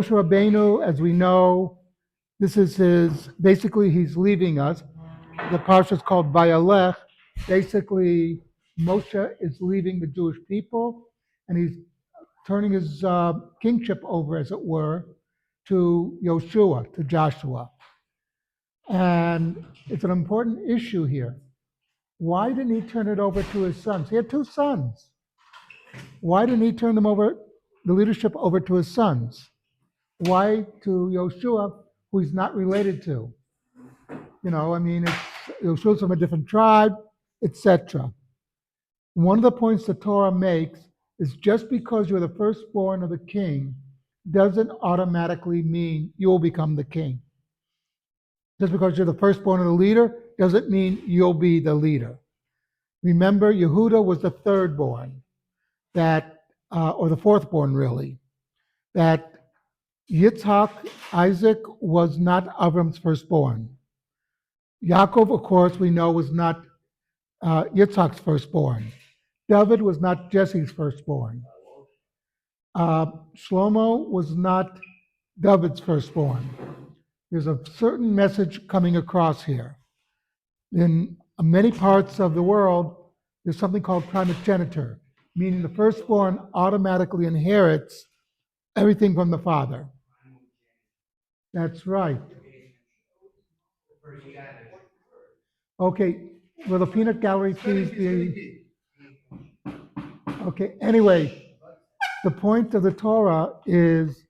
Moshe Rabbeinu, as we know, this is basically he's leaving us. The parsha is called Bar-Ayal. Basically, Moshe is leaving the Jewish people, and he's turning his kingship over, as it were, to Yoshua, to Joshua. And it's an important issue here. Why didn't he turn it over to his sons? He had two sons. Why didn't he turn the leadership over to his sons? Why to Yoshua, who he's not related to? Yoshua's from a different tribe, etc. One of the points the Torah makes is just because you're the firstborn of the king doesn't automatically mean you will become the king. Just because you're the firstborn of the leader doesn't mean you'll be the leader. Remember, Yehuda was the thirdborn, or the fourthborn really, that Yitzhak, Isaac, was not Avram's firstborn. Yaakov, of course, we know was not Yitzhak's firstborn. David was not Jesse's firstborn. Shlomo was not David's firstborn. There's a certain message coming across here. In many parts of the world, there's something called primogeniture, meaning the firstborn automatically inherits everything from the father. That's right. Okay, will the peanut gallery please be... Okay, anyway, the point of the Torah is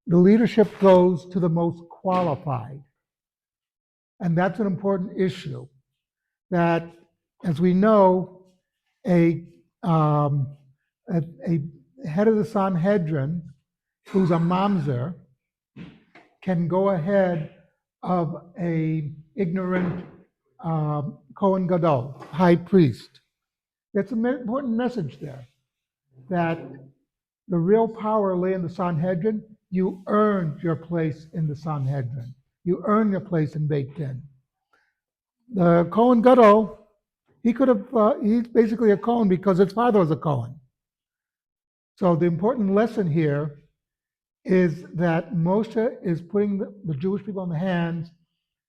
the leadership goes to the most qualified. And that's an important issue. That, as we know, a head of the Sanhedrin, who's a mamzer, can go ahead of a ignorant Kohen Gadol, high priest. That's an important message there, that the real power lay in the Sanhedrin. You earned your place in the Sanhedrin. You earned your place in Beit Din. The Kohen Gadol, he's basically a Kohen because his father was a Kohen. So the important lesson here is that Moshe is putting the Jewish people in the hands,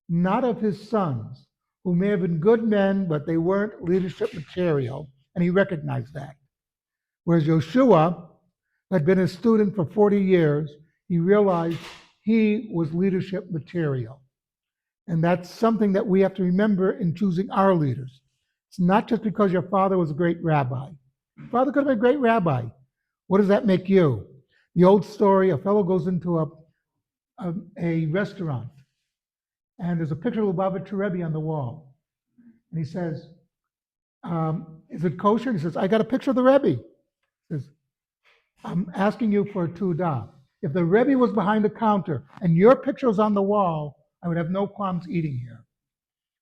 not of his sons, who may have been good men, but they weren't leadership material, and he recognized that. Whereas Yoshua had been a student for 40 years, he realized he was leadership material. And that's something that we have to remember in choosing our leaders. It's not just because your father was a great rabbi. Your father could have been a great rabbi. What does that make you? The old story, a fellow goes into a restaurant, and there's a picture of Lubavitcher Rebbe on the wall. And he says, is it kosher? And he says, I got a picture of the Rebbe. He says, I'm asking you for a tudah. If the Rebbe was behind the counter and your picture was on the wall, I would have no qualms eating here.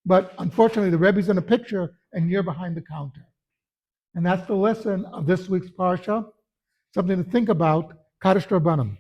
But unfortunately, the Rebbe's in a picture and you're behind the counter. And that's the lesson of this week's parsha. Something to think about. Kadosh Rabbanim.